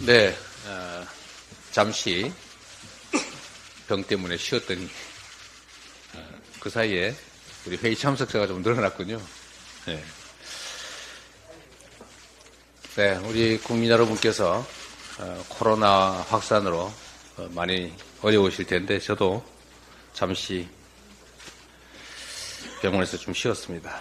네, 잠시 병 때문에 쉬었더니 그 사이에 우리 회의 참석자가 좀 늘어났군요. 네. 네, 우리 국민 여러분께서 코로나 확산으로 많이 어려우실 텐데 저도 잠시 병원에서 좀 쉬었습니다.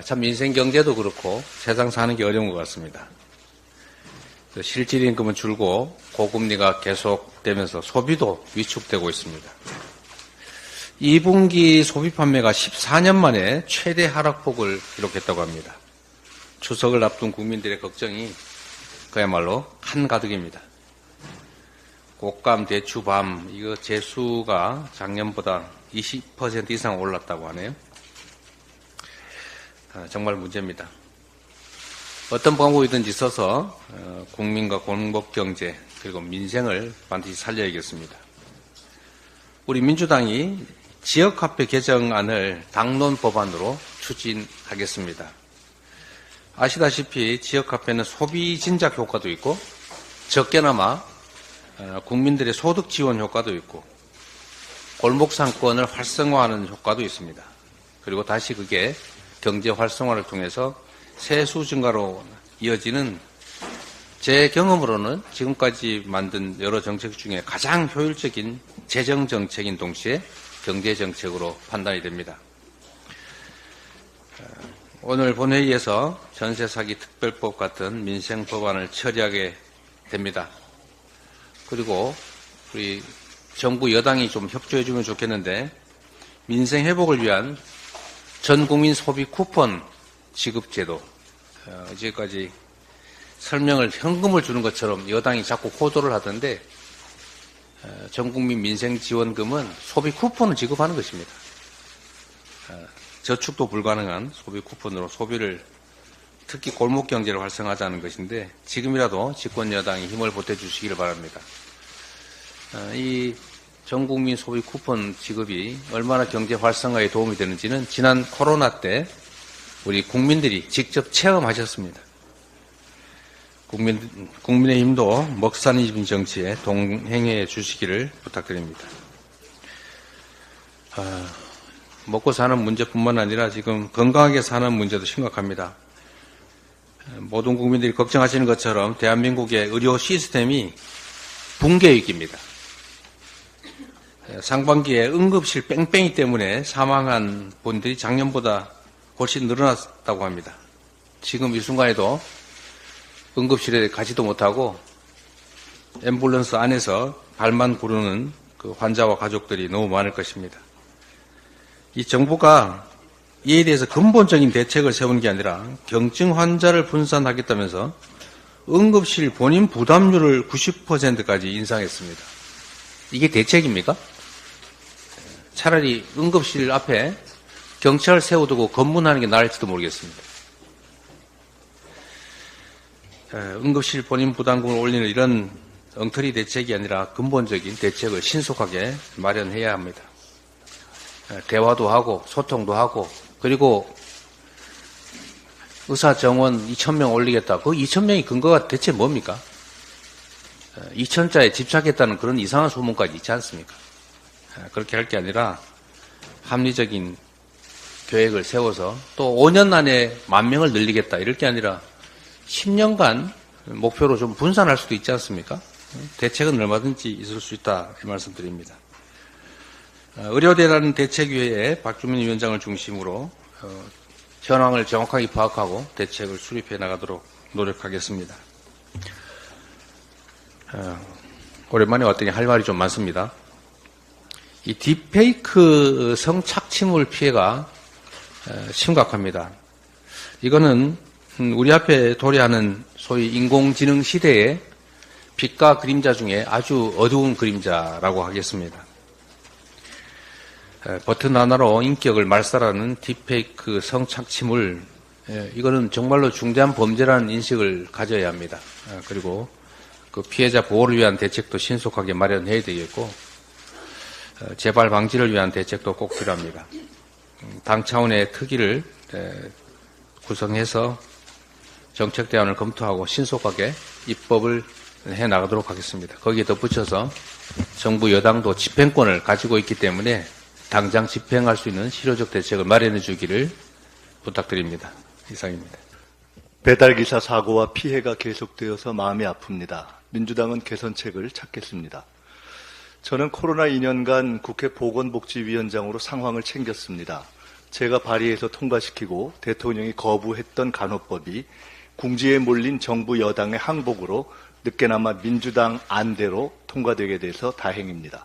참 민생 경제도 그렇고 세상 사는 게 어려운 것 같습니다. 실질 임금은 줄고 고금리가 계속되면서 소비도 위축되고 있습니다. 2분기 소비 판매가 14년 만에 최대 하락폭을 기록했다고 합니다. 추석을 앞둔 국민들의 걱정이 그야말로 한가득입니다. 곡감, 대추, 밤 이거 재수가 작년보다 20% 이상 올랐다고 하네요. 정말 문제입니다. 어떤 방법이든지 써서 국민과 공복경제 그리고 민생을 반드시 살려야겠습니다. 우리 민주당이 지역화폐 개정안을 당론 법안으로 추진하겠습니다. 아시다시피 지역화폐는 소비 진작 효과도 있고 적게나마 국민들의 소득 지원 효과도 있고 골목 상권을 활성화하는 효과도 있습니다. 그리고 다시 그게 경제 활성화를 통해서 세수 증가로 이어지는 제 경험으로는 지금까지 만든 여러 정책 중에 가장 효율적인 재정 정책인 동시에 경제 정책으로 판단이 됩니다. 오늘 본회의에서 전세 사기 특별법 같은 민생 법안을 처리하게 됩니다. 그리고 우리 정부 여당이 좀 협조해 주면 좋겠는데 민생 회복을 위한 전 국민 소비 쿠폰 지급제도 이제까지 설명을 현금을 주는 것처럼 여당이 자꾸 호도를 하던데 전국민 민생지원금은 소비 쿠폰을 지급하는 것입니다. 저축도 불가능한 소비 쿠폰으로 소비를 특히 골목경제를 활성화하자는 것인데 지금이라도 집권 여당이 힘을 보태주시기를 바랍니다. 이 전국민 소비 쿠폰 지급이 얼마나 경제 활성화에 도움이 되는지는 지난 코로나 때 우리 국민들이 직접 체험하셨습니다. 국민의힘도 먹사님 정치에 동행해 주시기를 부탁드립니다. 먹고 사는 문제뿐만 아니라 지금 건강하게 사는 문제도 심각합니다. 모든 국민들이 걱정하시는 것처럼 대한민국의 의료 시스템이 붕괴 위기입니다. 상반기에 응급실 뺑뺑이 때문에 사망한 분들이 작년보다 훨씬 늘어났다고 합니다. 지금 이 순간에도 응급실에 가지도 못하고 앰뷸런스 안에서 발만 구르는 그 환자와 가족들이 너무 많을 것입니다. 이 정부가 이에 대해서 근본적인 대책을 세우는 게 아니라 경증 환자를 분산하겠다면서 응급실 본인 부담률을 90%까지 인상했습니다. 이게 대책입니까? 차라리 응급실 앞에 경찰 세워두고 검문하는 게 나을지도 모르겠습니다. 응급실 본인 부담금을 올리는 이런 엉터리 대책이 아니라 근본적인 대책을 신속하게 마련해야 합니다. 대화도 하고 소통도 하고 그리고 의사 정원 2,000명 올리겠다. 그 2,000명의 근거가 대체 뭡니까? 2,000자에 집착했다는 그런 이상한 소문까지 있지 않습니까? 그렇게 할 게 아니라 합리적인 계획을 세워서 또 5년 안에 10,000명을 늘리겠다 이럴 게 아니라 10년간 목표로 좀 분산할 수도 있지 않습니까? 대책은 얼마든지 있을 수 있다 이 말씀드립니다. 의료대란 대책위회에 박주민 위원장을 중심으로 현황을 정확하게 파악하고 대책을 수립해 나가도록 노력하겠습니다. 오랜만에 왔더니 할 말이 좀 많습니다. 이 딥페이크 성착취물 피해가 심각합니다. 이거는 우리 앞에 도래하는 소위 인공지능 시대의 빛과 그림자 중에 아주 어두운 그림자라고 하겠습니다. 버튼 하나로 인격을 말살하는 딥페이크 성착취물, 이거는 정말로 중대한 범죄라는 인식을 가져야 합니다. 그리고 그 피해자 보호를 위한 대책도 신속하게 마련해야 되겠고 재발 방지를 위한 대책도 꼭 필요합니다. 당 차원의 특위를 구성해서 정책 대안을 검토하고 신속하게 입법을 해 나가도록 하겠습니다. 거기에 덧붙여서 정부 여당도 집행권을 가지고 있기 때문에 당장 집행할 수 있는 실효적 대책을 마련해 주기를 부탁드립니다. 이상입니다. 배달기사 사고와 피해가 계속되어서 마음이 아픕니다. 민주당은 개선책을 찾겠습니다. 저는 코로나 2년간 국회 보건복지위원장으로 상황을 챙겼습니다. 제가 발의해서 통과시키고 대통령이 거부했던 간호법이 궁지에 몰린 정부 여당의 항복으로 늦게나마 민주당 안대로 통과되게 돼서 다행입니다.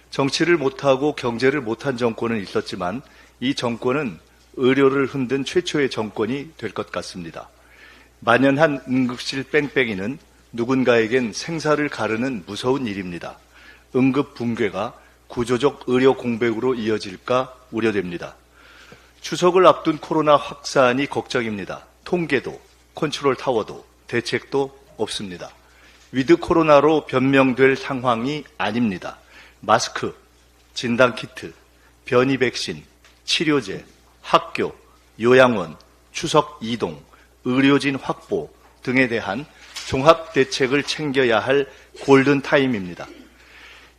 정치를 못하고 경제를 못한 정권은 있었지만 이 정권은 의료를 흔든 최초의 정권이 될 것 같습니다. 만연한 응급실 뺑뺑이는 누군가에겐 생사를 가르는 무서운 일입니다. 응급 붕괴가 구조적 의료 공백으로 이어질까 우려됩니다. 추석을 앞둔 코로나 확산이 걱정입니다. 통계도, 컨트롤 타워도, 대책도 없습니다. 위드 코로나로 변명될 상황이 아닙니다. 마스크, 진단키트, 변이 백신, 치료제, 학교, 요양원, 추석 이동, 의료진 확보 등에 대한 종합 대책을 챙겨야 할 골든타임입니다.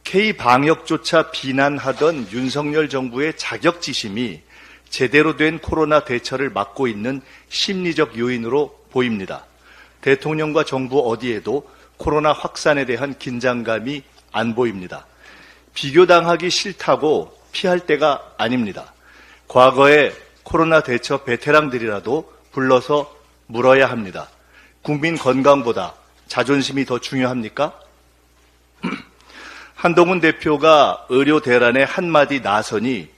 K방역조차 비난하던 윤석열 정부의 자격지심이 제대로 된 코로나 대처를 막고 있는 심리적 요인으로 보입니다. 대통령과 정부 어디에도 코로나 확산에 대한 긴장감이 안 보입니다. 비교당하기 싫다고 피할 때가 아닙니다. 과거에 코로나 대처 베테랑들이라도 불러서 물어야 합니다. 국민 건강보다 자존심이 더 중요합니까? 한동훈 대표가 의료 대란에 한마디 나서니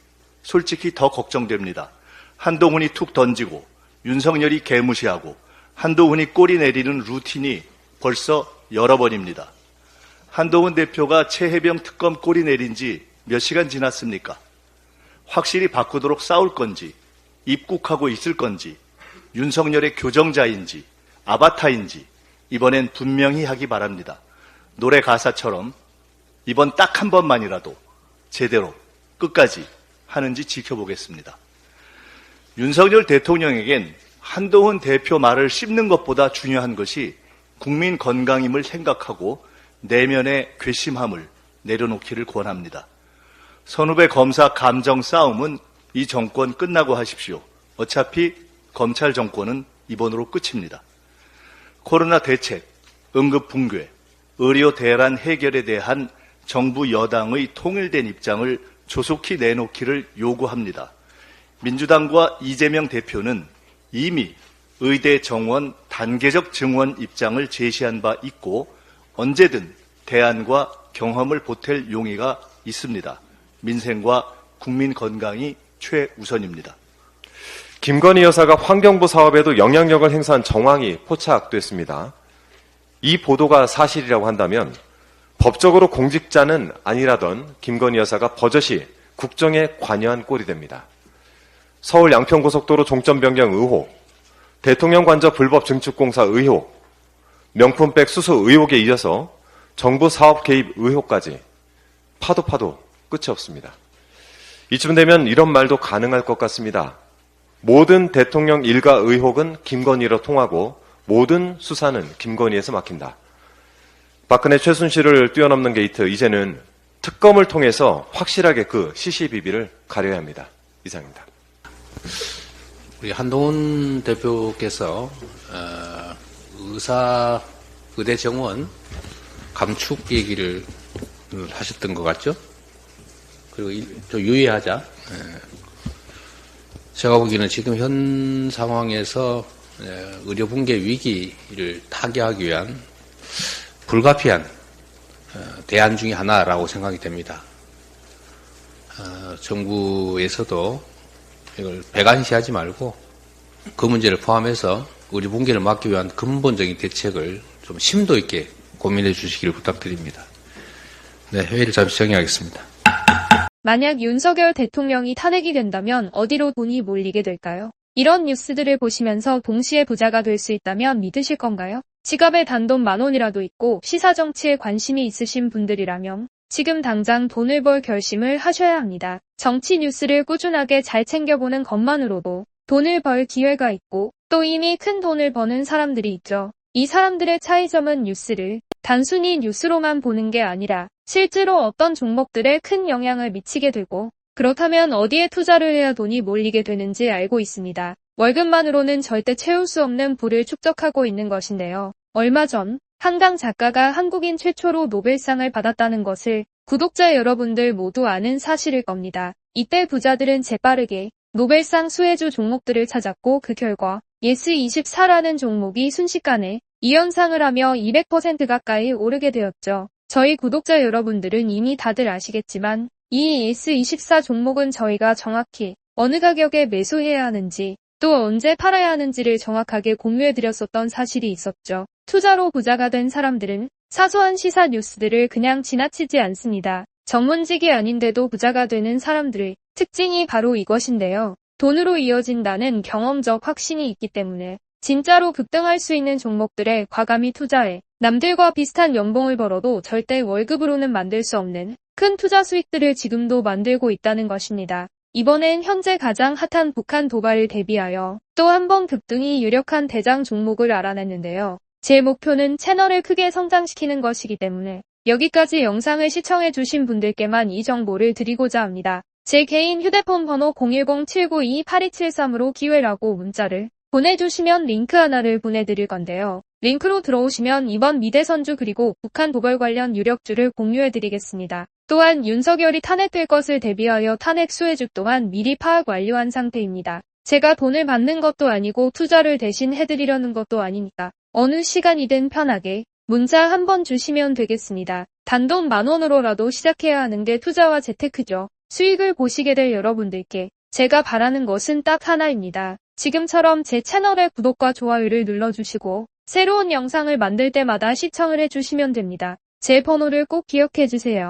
솔직히 더 걱정됩니다. 한동훈이 툭 던지고 윤석열이 개무시하고 한동훈이 꼬리 내리는 루틴이 벌써 여러 번입니다. 한동훈 대표가 최혜병 특검 꼬리 내린 지 몇 시간 지났습니까? 확실히 바꾸도록 싸울 건지, 입국하고 있을 건지, 윤석열의 교정자인지, 아바타인지 이번엔 분명히 하기 바랍니다. 노래 가사처럼 이번 딱 한 번만이라도 제대로 끝까지 하는지 지켜보겠습니다. 윤석열 대통령에겐 한동훈 대표 말을 씹는 것보다 중요한 것이 국민 건강임을 생각하고 내면의 괘씸함을 내려놓기를 권합니다. 선후배 검사 감정 싸움은 이 정권 끝나고 하십시오. 어차피 검찰 정권은 이번으로 끝입니다. 코로나 대책, 응급 붕괴, 의료 대란 해결에 대한 정부 여당의 통일된 입장을 조속히 내놓기를 요구합니다. 민주당과 이재명 대표는 이미 의대 정원 단계적 증원 입장을 제시한 바 있고 언제든 대안과 경험을 보탤 용의가 있습니다. 민생과 국민 건강이 최우선입니다. 김건희 여사가 환경부 사업에도 영향력을 행사한 정황이 포착됐습니다. 이 보도가 사실이라고 한다면 법적으로 공직자는 아니라던 김건희 여사가 버젓이 국정에 관여한 꼴이 됩니다. 서울 양평고속도로 종점 변경 의혹, 대통령 관저 불법 증축공사 의혹, 명품백 수수 의혹에 이어서 정부 사업 개입 의혹까지 파도 끝이 없습니다. 이쯤 되면 이런 말도 가능할 것 같습니다. 모든 대통령 일가 의혹은 김건희로 통하고 모든 수사는 김건희에서 막힌다. 박근혜 최순실을 뛰어넘는 게이트, 이제는 특검을 통해서 확실하게 그 시시비비를 가려야 합니다. 이상입니다. 우리 한동훈 대표께서 의대 정원 감축 얘기를 하셨던 것 같죠? 그리고 좀 유의하자. 제가 보기에는 지금 현 상황에서 의료 붕괴 위기를 타개하기 위한 불가피한 대안 중에 하나라고 생각이 됩니다. 정부에서도 이걸 배관시하지 말고 그 문제를 포함해서 의료 붕괴를 막기 위한 근본적인 대책을 좀 심도 있게 고민해 주시기를 부탁드립니다. 네, 회의를 잠시 정리하겠습니다. 만약 윤석열 대통령이 탄핵이 된다면 어디로 돈이 몰리게 될까요? 이런 뉴스들을 보시면서 동시에 부자가 될 수 있다면 믿으실 건가요? 지갑에 단돈 10,000원이라도 있고 시사정치에 관심이 있으신 분들이라면 지금 당장 돈을 벌 결심을 하셔야 합니다. 정치 뉴스를 꾸준하게 잘 챙겨보는 것만으로도 돈을 벌 기회가 있고 또 이미 큰 돈을 버는 사람들이 있죠. 이 사람들의 차이점은 뉴스를 단순히 뉴스로만 보는 게 아니라 실제로 어떤 종목들에 큰 영향을 미치게 되고 그렇다면 어디에 투자를 해야 돈이 몰리게 되는지 알고 있습니다. 월급만으로는 절대 채울 수 없는 부를 축적하고 있는 것인데요. 얼마 전 한강 작가가 한국인 최초로 노벨상을 받았다는 것을 구독자 여러분들 모두 아는 사실일 겁니다. 이때 부자들은 재빠르게 노벨상 수혜주 종목들을 찾았고 그 결과 예스24라는 종목이 순식간에 2연상을 하며 200% 가까이 오르게 되었죠. 저희 구독자 여러분들은 이미 다들 아시겠지만 이 예스24 종목은 저희가 정확히 어느 가격에 매수해야 하는지 또 언제 팔아야 하는지를 정확하게 공유해드렸었던 사실이 있었죠. 투자로 부자가 된 사람들은 사소한 시사 뉴스들을 그냥 지나치지 않습니다. 전문직이 아닌데도 부자가 되는 사람들의 특징이 바로 이것인데요. 돈으로 이어진다는 경험적 확신이 있기 때문에 진짜로 급등할 수 있는 종목들에 과감히 투자해 남들과 비슷한 연봉을 벌어도 절대 월급으로는 만들 수 없는 큰 투자 수익들을 지금도 만들고 있다는 것입니다. 이번엔 현재 가장 핫한 북한 도발을 대비하여 또 한 번 급등이 유력한 대장 종목을 알아냈는데요. 제 목표는 채널을 크게 성장시키는 것이기 때문에 여기까지 영상을 시청해주신 분들께만 이 정보를 드리고자 합니다. 제 개인 휴대폰 번호 010-792-8273으로 기회라고 문자를 보내주시면 링크 하나를 보내드릴 건데요. 링크로 들어오시면 이번 미대선주 그리고 북한 도발 관련 유력주를 공유해드리겠습니다. 또한 윤석열이 탄핵될 것을 대비하여 탄핵 수혜주 또한 미리 파악 완료한 상태입니다. 제가 돈을 받는 것도 아니고 투자를 대신 해드리려는 것도 아니니까 어느 시간이든 편하게 문자 한번 주시면 되겠습니다. 단돈 10,000원으로라도 시작해야 하는 게 투자와 재테크죠. 수익을 보시게 될 여러분들께 제가 바라는 것은 딱 하나입니다. 지금처럼 제 채널의 구독과 좋아요를 눌러주시고 새로운 영상을 만들 때마다 시청을 해주시면 됩니다. 제 번호를 꼭 기억해주세요.